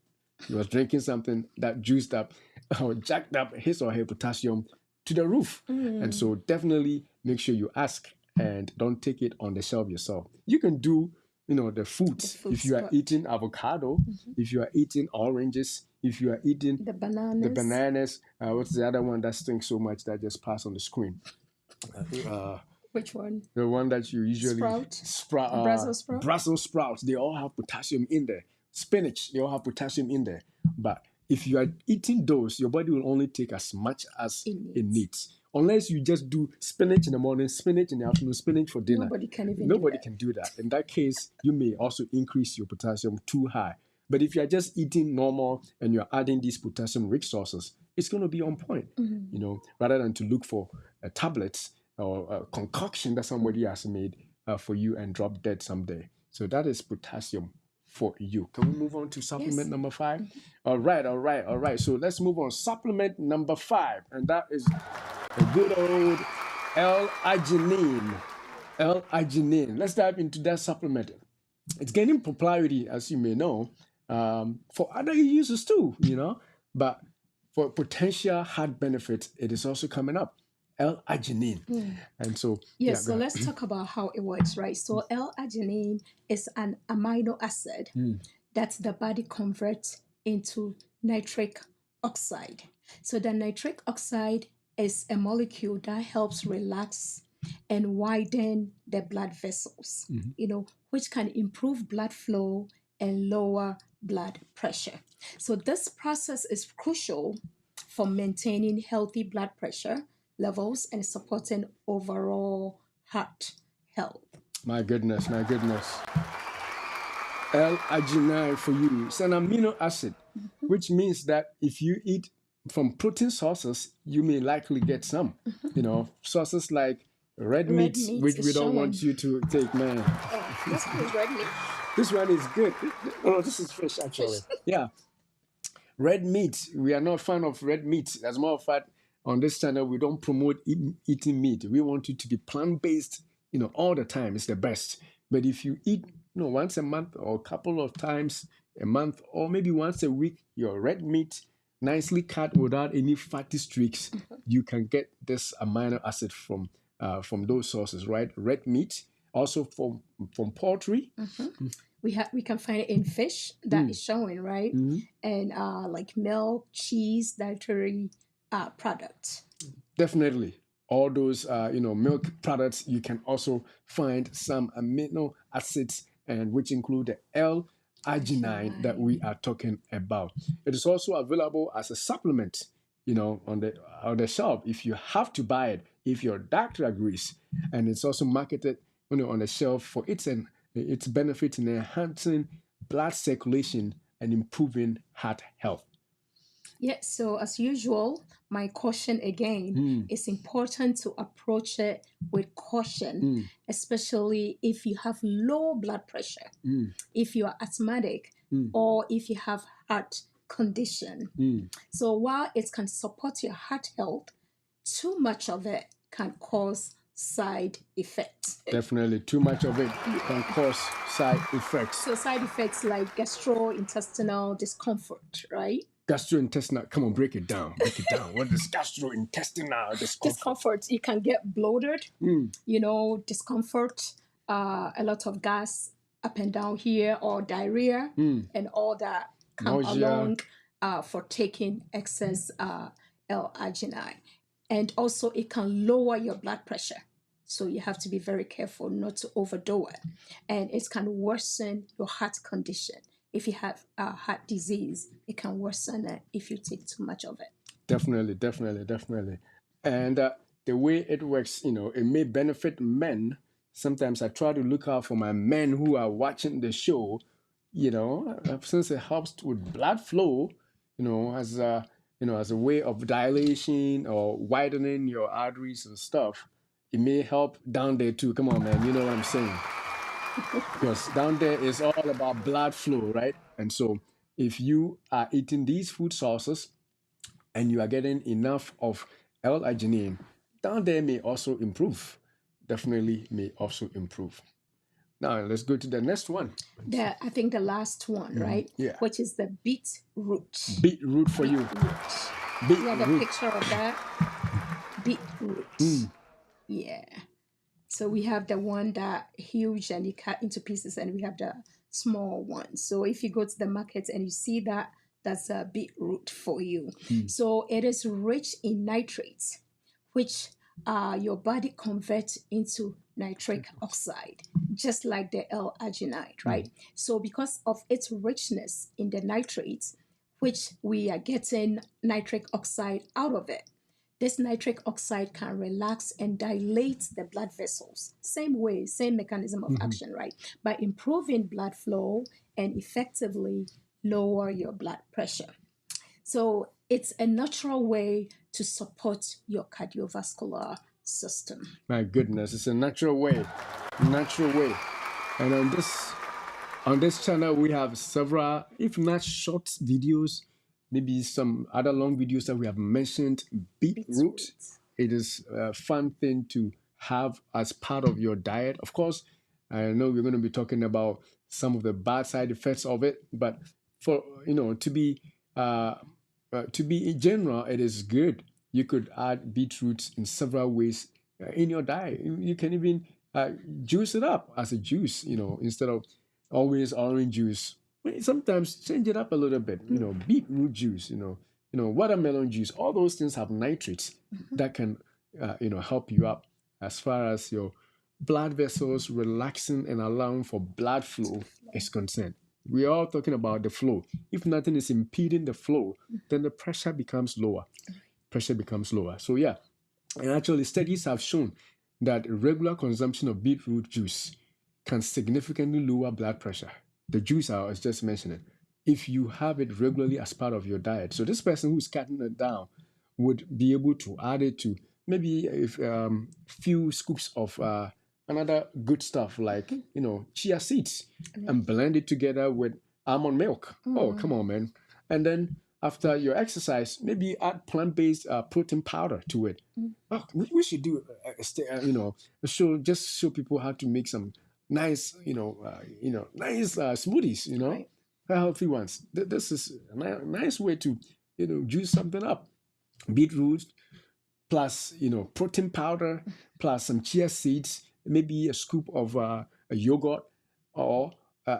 He was drinking something that juiced up or jacked up his or her potassium to the roof. And so definitely make sure you ask and don't take it on the shelf yourself. You can do the fruits. If you are eating avocado, if you are eating oranges, if you are eating the bananas, what's the other one that stinks so much that just passed on the screen? Which one? The one that you usually Brussels sprouts. Brussels sprouts. They all have potassium in there. Spinach, they all have potassium in there. But if you are eating those, your body will only take as much as it needs. Unless you just do spinach in the morning, spinach in the afternoon, spinach for dinner. Nobody can do that. In that case, you may also increase your potassium too high. But if you are just eating normal and you're adding these potassium-rich sources, it's going to be on point, rather than to look for tablets or a concoction that somebody has made for you and drop dead someday. So that is potassium for you. Can we move on to supplement number 5? All right. So let's move on. Supplement number 5, and that is the good old L-arginine. L-arginine. Let's dive into that supplement. It's gaining popularity, as you may know, for other uses too, but for potential heart benefits, it is also coming up. L-arginine. And so so let's talk about how it works, right? So L-arginine is an amino acid that the body converts into nitric oxide. So the nitric oxide is a molecule that helps relax and widen the blood vessels, which can improve blood flow and lower blood pressure. So this process is crucial for maintaining healthy blood pressure levels and supporting overall heart health. My goodness. L-arginine for you. It's an amino acid, which means that if you eat from protein sources, you may likely get some. Sources like red meat, which we don't want you to take, man. This one is red meat. This one is good. Oh, this is fish, actually. Yeah. Red meat. We are not a fan of red meat. As a matter of fact, on this channel, we don't promote eating meat. We want you to be plant-based, all the time. It's the best. But if you eat, once a month or a couple of times a month, or maybe once a week, your red meat, nicely cut without any fatty streaks, you can get this amino acid from those sources, right? Red meat, also from poultry. We can find it in fish that is showing, right? And like milk, cheese, dietary products. Definitely. All those, milk products, you can also find some amino acids, and which include the L-arginine that we are talking about. It is also available as a supplement, on the shelf if you have to buy it, if your doctor agrees. And it's also marketed, on the shelf for its benefit in enhancing blood circulation and improving heart health. Yeah, so as usual, my caution again, it's important to approach it with caution, especially if you have low blood pressure, if you are asthmatic, or if you have heart condition. So while it can support your heart health, too much of it can cause side effects. Definitely, too much of it can cause side effects. So side effects like gastrointestinal discomfort, right? Gastrointestinal, come on, break it down. Break it down. What is gastrointestinal discomfort? Discomfort, you can get bloated, discomfort, a lot of gas up and down here, or diarrhea, and all that come Nausea. along for taking excess L-arginine. And also, it can lower your blood pressure. So you have to be very careful not to overdo it. And it can worsen your heart condition. If you have heart disease, it can worsen it if you take too much of it. Definitely. And the way it works, it may benefit men. Sometimes I try to look out for my men who are watching the show, since it helps with blood flow, as a way of dilation or widening your arteries and stuff. It may help down there too. Come on, man, you know what I'm saying? Because down there is all about blood flow, right? And so if you are eating these food sources and you are getting enough of L-arginine, down there may also improve. Definitely may also improve. Now, let's go to the next one. I think the last one, right? Yeah. Which is the beetroot. Beetroot for you. You have a picture of that? Beetroot. Yeah. So we have the one that huge and you cut into pieces, and we have the small one. So if you go to the market and you see that, that's a beetroot for you. So it is rich in nitrates, which your body converts into nitric oxide, just like the L-arginine, right? So because of its richness in the nitrates, which we are getting nitric oxide out of it, this nitric oxide can relax and dilate the blood vessels. Same way, same mechanism of action, right? By improving blood flow and effectively lower your blood pressure. So it's a natural way to support your cardiovascular system. My goodness, it's a natural way. And on this channel, we have several, if not short videos, maybe some other long videos that we have mentioned. Beetroot. It is a fun thing to have as part of your diet. Of course, I know we're going to be talking about some of the bad side effects of it, but for to be in general, it is good. You could add beetroot in several ways in your diet. You can even juice it up as a juice, instead of always orange juice. Sometimes change it up a little bit, beetroot juice, watermelon juice. All those things have nitrates that can, help you up as far as your blood vessels relaxing and allowing for blood flow is concerned. We are all talking about the flow. If nothing is impeding the flow, then the pressure becomes lower. So yeah, and actually studies have shown that regular consumption of beetroot juice can significantly lower blood pressure. The juice I was just mentioning, if you have it regularly as part of your diet. So this person who's cutting it down would be able to add it to maybe a few scoops of another good stuff like chia seeds and blend it together with almond milk. Oh, come on, man. And then after your exercise, maybe add plant-based protein powder to it. Oh, we should do show people how to make some nice nice smoothies, Right. healthy ones. This is a nice way to juice something up. Beetroot plus protein powder plus some chia seeds, maybe a scoop of a yogurt or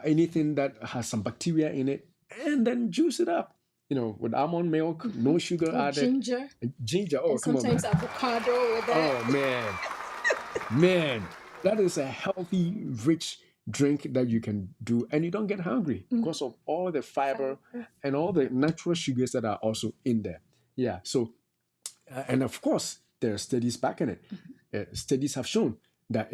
anything that has some bacteria in it, and then juice it up with almond milk, no sugar Or added. ginger. Oh, And come on, man. sometimes avocado with that. Oh, man, that is a healthy, rich drink that you can do, and you don't get hungry because of all the fiber and all the natural sugars that are also in there. Yeah, so and of course there are studies backing it. Studies have shown that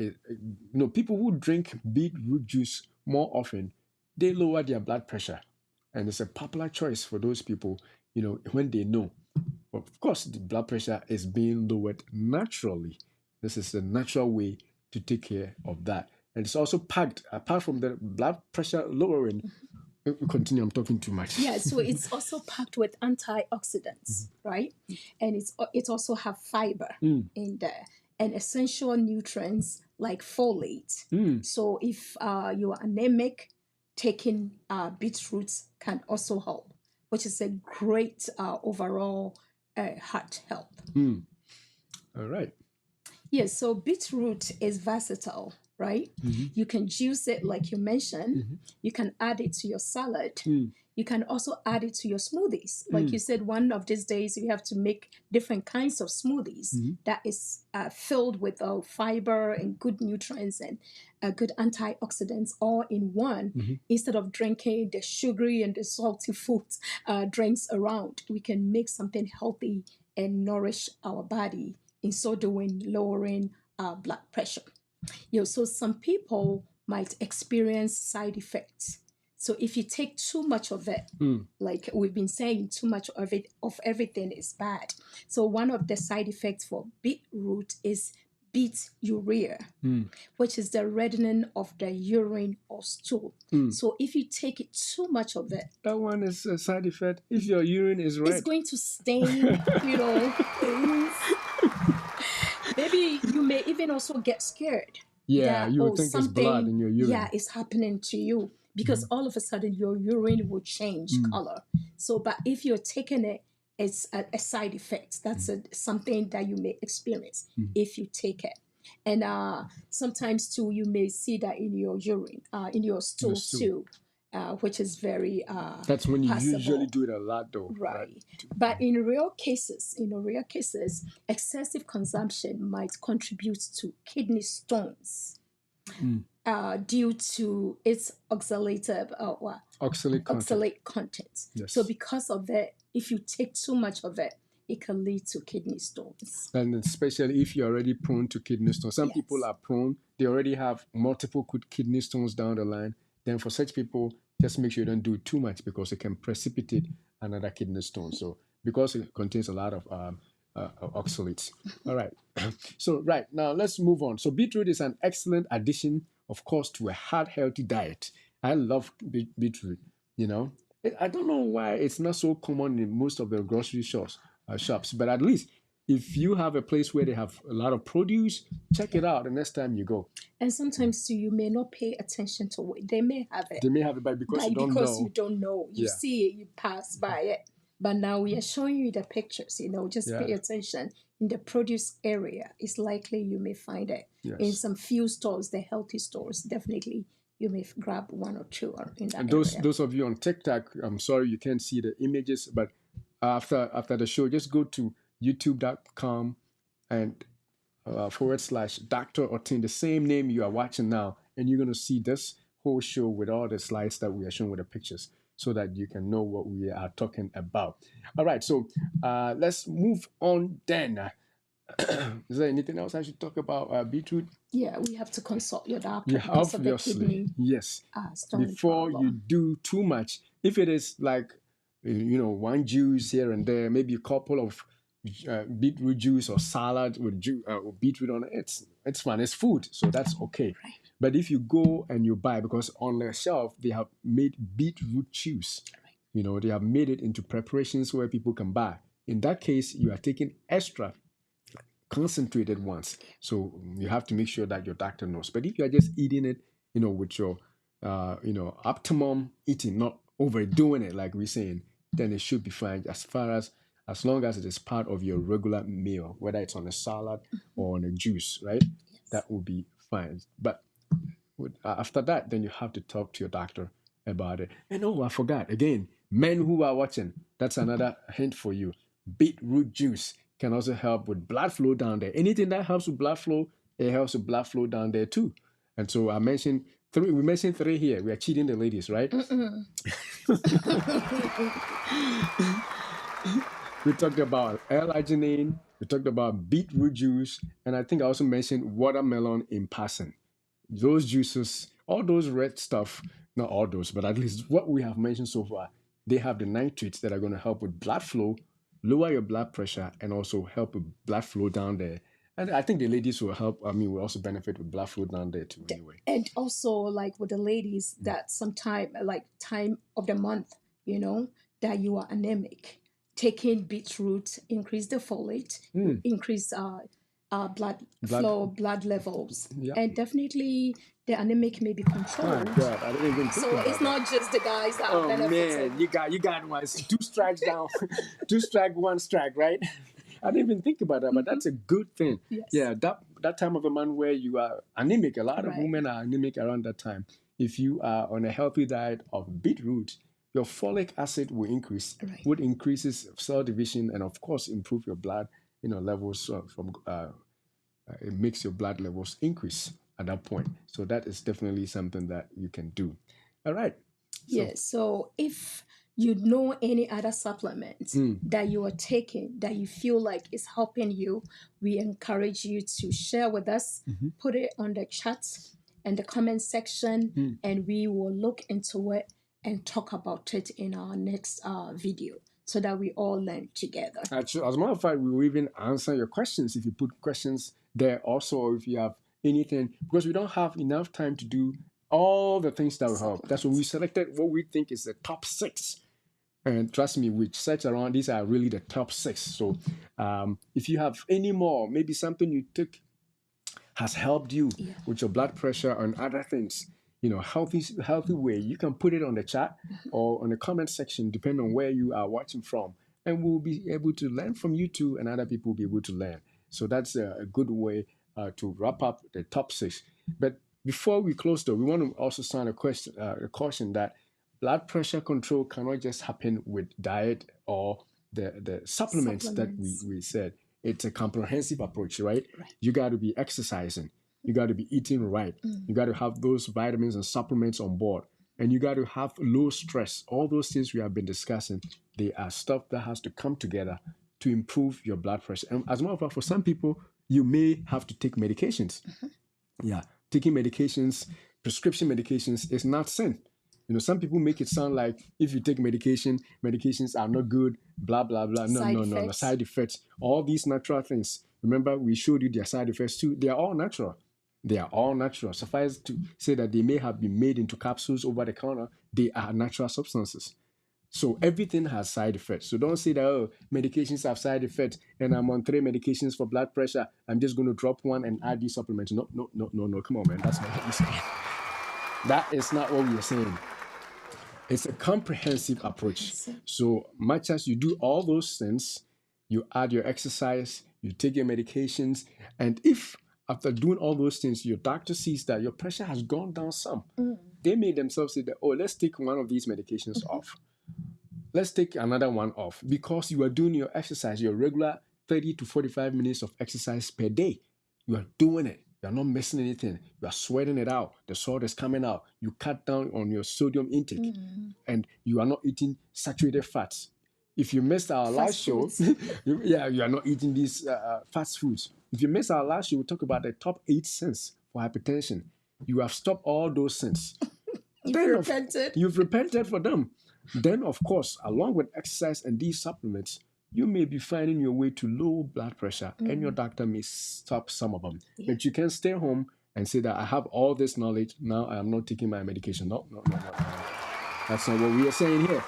people who drink beetroot juice more often, they lower their blood pressure, and it's a popular choice for those people when they know, of course, the blood pressure is being lowered naturally. This is a natural way to take care of that. And it's also packed, apart from the blood pressure lowering. Continue, I'm talking too much. Yeah, so it's also packed with antioxidants, right? And it also have fiber in there and essential nutrients like folate. So if you are anemic, taking beetroots can also help, which is a great overall heart health. All right. Yes, so beetroot is versatile, right? You can juice it like you mentioned. You can add it to your salad. You can also add it to your smoothies. Like you said, one of these days you have to make different kinds of smoothies that is filled with fiber and good nutrients and good antioxidants all in one. Instead of drinking the sugary and the salty foods drinks around, we can make something healthy and nourish our body, in so doing lowering blood pressure. So some people might experience side effects. So if you take too much of it, like we've been saying, too much of it, of everything is bad. So one of the side effects for beetroot is beet urea, which is the reddening of the urine or stool. So if you take it too much of it, that one is a side effect. If your urine is red, it's going to stain, things. Maybe you may even also get scared. Yeah, that, you would think it's blood in your urine. Yeah, it's happening to you because all of a sudden your urine will change color. So, but if you're taking it, it's a side effect. That's something that you may experience if you take it. And sometimes too, you may see that in your urine, in your stool too. Which is very that's when you possible. usually do it a lot, though, right? But in rare cases, excessive consumption might contribute to kidney stones due to its oxalate content. Yes. So because of that, if you take too much of it, it can lead to kidney stones. And especially if you're already prone to kidney stones. Some people are prone, they already have multiple kidney stones down the line. Then for such people, just make sure you don't do too much because it can precipitate another kidney stone. So because it contains a lot of oxalates. All right. So right now let's move on. So beetroot is an excellent addition, of course, to a heart healthy diet. I love beetroot. I don't know why it's not so common in most of the grocery shops, but at least if you have a place where they have a lot of produce, check it out the next time you go. And sometimes too, you may not pay attention to it. They may have it. They may have it, but because you don't know. You don't know. You see it, you pass by it. But now we are showing you the pictures, just pay attention. In the produce area, it's likely you may find it. In some few stores, the healthy stores, definitely you may grab one or two in that area. Those of you on TikTok, I'm sorry you can't see the images, but after the show, just go to youtube.com and /Dr. Oteng, the same name you are watching now, and you're going to see this whole show with all the slides that we are showing with the pictures so that you can know what we are talking about. All right, so let's move on then. Is there anything else I should talk about beetroot? Yeah, we have to consult your doctor. Yeah, obviously. Yes. Before you do too much, if it is like, one juice here and there, maybe a couple of beetroot juice or salad with beetroot on it, it's fine. It's food, so that's okay. Right. But if you go and you buy, because on the shelf they have made beetroot juice, they have made it into preparations where people can buy. In that case, you are taking extra concentrated ones, so you have to make sure that your doctor knows. But if you are just eating it, with your optimum eating, not overdoing it like we're saying, then it should be fine as long as it is part of your regular meal, whether it's on a salad or on a juice, right? Yes. That will be fine. But after that, then you have to talk to your doctor about it. And I forgot again, men who are watching, that's another hint for you. Beetroot juice can also help with blood flow down there. Anything that helps with blood flow, it helps with blood flow down there too. And so I mentioned three. We mentioned three here. We are cheating the ladies, right? We talked about L-arginine. We talked about beetroot juice, and I think I also mentioned watermelon in passing. Those juices, all those red stuff, not all those, but at least what we have mentioned so far, they have the nitrates that are going to help with blood flow, lower your blood pressure, and also help with blood flow down there. And I think the ladies will help. I mean, will also benefit with blood flow down there too. Anyway, And also, like with the ladies, that sometime, like time of the month, that you are anemic, taking beetroot increase the folate, increase blood flow, blood levels, yeah. and definitely the anemic may be My controlled. God, I didn't even think So about it's that. not just the guys that are Oh benefiting. man, you got one. 2 strikes down, 2 strike, 1 strike, right? I didn't even think about that, but that's a good thing. Yes. Yeah, that time of the month where you are anemic, a lot of Right. women are anemic around that time. If you are on a healthy diet of beetroot, your folic acid will increase, Right. which increases cell division and of course improve your blood, levels it makes your blood levels increase at that point. So that is definitely something that you can do. All right. Yes. So if you know any other supplements that you are taking that you feel like is helping you, we encourage you to share with us, put it on the chat and the comment section, and we will look into it and talk about it in our next video so that we all learn together. Actually, as a matter of fact, we will even answer your questions if you put questions there also, or if you have anything, because we don't have enough time to do all the things that will help. That's when we selected what we think is the top 6. And trust me, we search around, these are really the top 6. So if you have any more, maybe something you took has helped you with your blood pressure and other things, healthy way, you can put it on the chat or on the comment section, depending on where you are watching from. And we'll be able to learn from you too, and other people will be able to learn. So that's a good way to wrap up the top 6. But before we close, though, we want to also sound a caution that blood pressure control cannot just happen with diet or the supplements that we said. It's a comprehensive approach, right? You got to be exercising. You got to be eating right. You got to have those vitamins and supplements on board. And you got to have low stress. All those things we have been discussing, they are stuff that has to come together to improve your blood pressure. And as a matter of fact, for some people, you may have to take medications. Yeah, taking medications, prescription medications is not sin. Some people make it sound like if you take medications are not good, blah, blah, blah. No. Side effects. All these natural things. Remember, we showed you their side effects too. They are all natural. Suffice to say that they may have been made into capsules over the counter. They are natural substances. So everything has side effects. So don't say that, medications have side effects and I'm on 3 medications for blood pressure. I'm just going to drop one and add these supplements. No. Come on, man. That's not what we're saying. That is not what we are saying. It's a comprehensive approach. So much as you do all those things, you add your exercise, you take your medications, and if after doing all those things, your doctor sees that your pressure has gone down some, they may themselves say that, let's take one of these medications off. Let's take another one off because you are doing your exercise, your regular 30 to 45 minutes of exercise per day. You are doing it. You are not missing anything. You are sweating it out. The salt is coming out. You cut down on your sodium intake and you are not eating saturated fats. If you missed our last show, you are not eating these fast foods. If you missed our last show, we talk about the top 8 sins for hypertension. You have stopped all those sins. You've repented for them. Then, of course, along with exercise and these supplements, you may be finding your way to low blood pressure and your doctor may stop some of them. But you can stay home and say that I have all this knowledge. Now I am not taking my medication. No. That's not what we are saying here.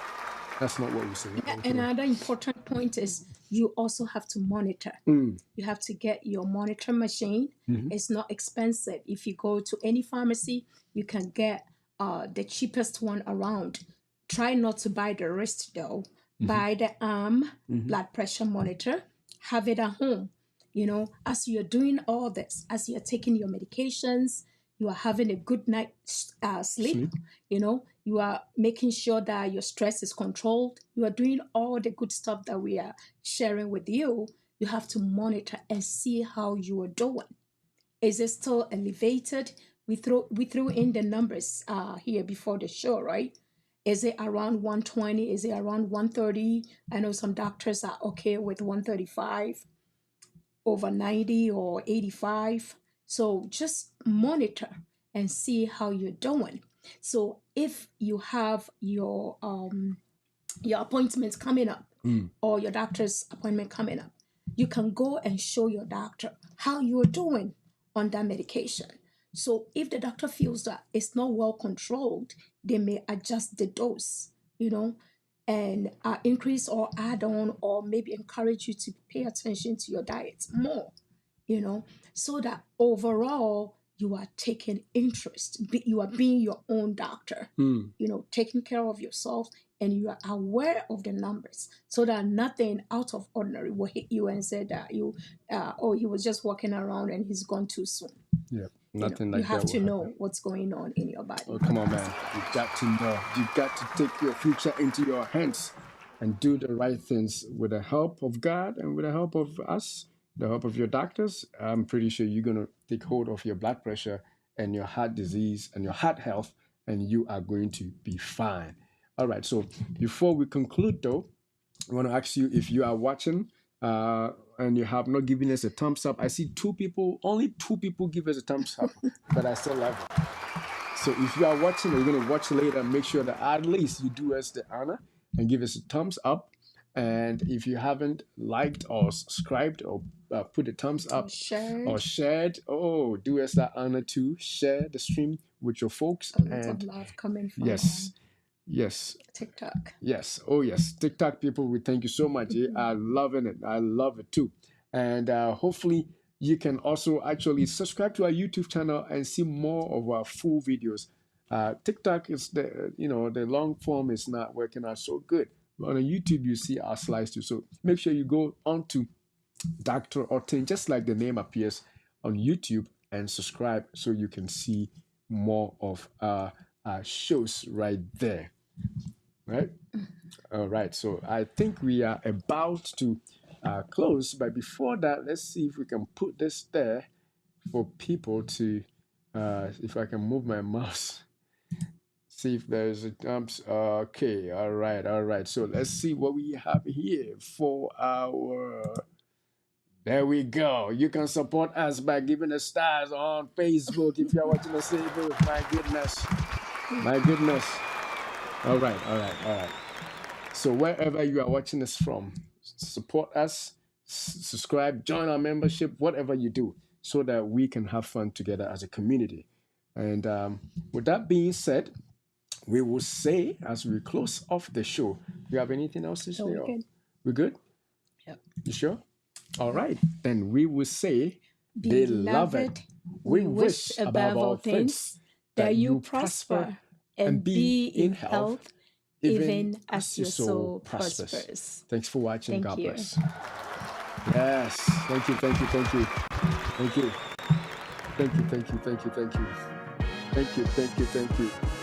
That's not what we're saying. Another important point is you also have to monitor. You have to get your monitor machine. It's not expensive. If you go to any pharmacy, you can get the cheapest one around. Try not to buy the wrist though. Buy the arm blood pressure monitor. Have it at home. As you're doing all this, as you're taking your medications, you are having a good night sleep. You are making sure that your stress is controlled. You are doing all the good stuff that we are sharing with you. You have to monitor and see how you are doing. Is it still elevated? We threw in the numbers here before the show, right? Is it around 120? Is it around 130? I know some doctors are okay with 135, over 90 or 85. So just monitor and see how you're doing. So if you have your your appointment coming up or your doctor's appointment coming up, you can go and show your doctor how you're doing on that medication. So if the doctor feels that it's not well controlled, they may adjust the dose, and increase or add on, or maybe encourage you to pay attention to your diet more, so that overall you are taking interest. You are being your own doctor, taking care of yourself, and you are aware of the numbers, so that nothing out of ordinary will hit you and say that he was just walking around and he's gone too soon. Yeah. Nothing You like have that. to know what's going on in your body. Oh, come on, man. You've got to know. You've got to take your future into your hands and do the right things with the help of God and with the help of us, the help of your doctors. I'm pretty sure you're going to take hold of your blood pressure and your heart disease and your heart health, and you are going to be fine. All right. So before we conclude, though, I want to ask you, if you are watching and you have not given us a thumbs up. I see only two people give us a thumbs up, but I still love it. So if you are watching or you're going to watch later, make sure that at least you do us the honor and give us a thumbs up. And if you haven't liked or subscribed or put a thumbs up or shared, do us that honor to share the stream with your folks. A lot of love coming from Yes. TikTok. Yes. Oh, yes. TikTok people, we thank you so much. I'm loving it. I love it too. And hopefully you can also actually subscribe to our YouTube channel and see more of our full videos. TikTok is the long form is not working out so good. But on YouTube, you see our slides too. So make sure you go on to Dr. Oteng, just like the name appears on YouTube, and subscribe so you can see more of our shows right there. Right? All right. So I think we are about to close. But before that, let's see if we can put this there for people to, if I can move my mouse, see if there's a jumps. Okay. All right. So let's see what we have here for our. There we go. You can support us by giving us stars on Facebook if you're watching us. My goodness. All right. So wherever you are watching us from, support us, subscribe, join our membership, whatever you do, so that we can have fun together as a community. And with that being said, we will say, as we close off the show, do you have anything else to say? We're good? Yep. You sure? All right. Then we will say, Beloved, we wish above all things that you prosper and be in health, even as your soul prospers. Thanks for watching. God you. Bless. Yes. Thank you. Thank you.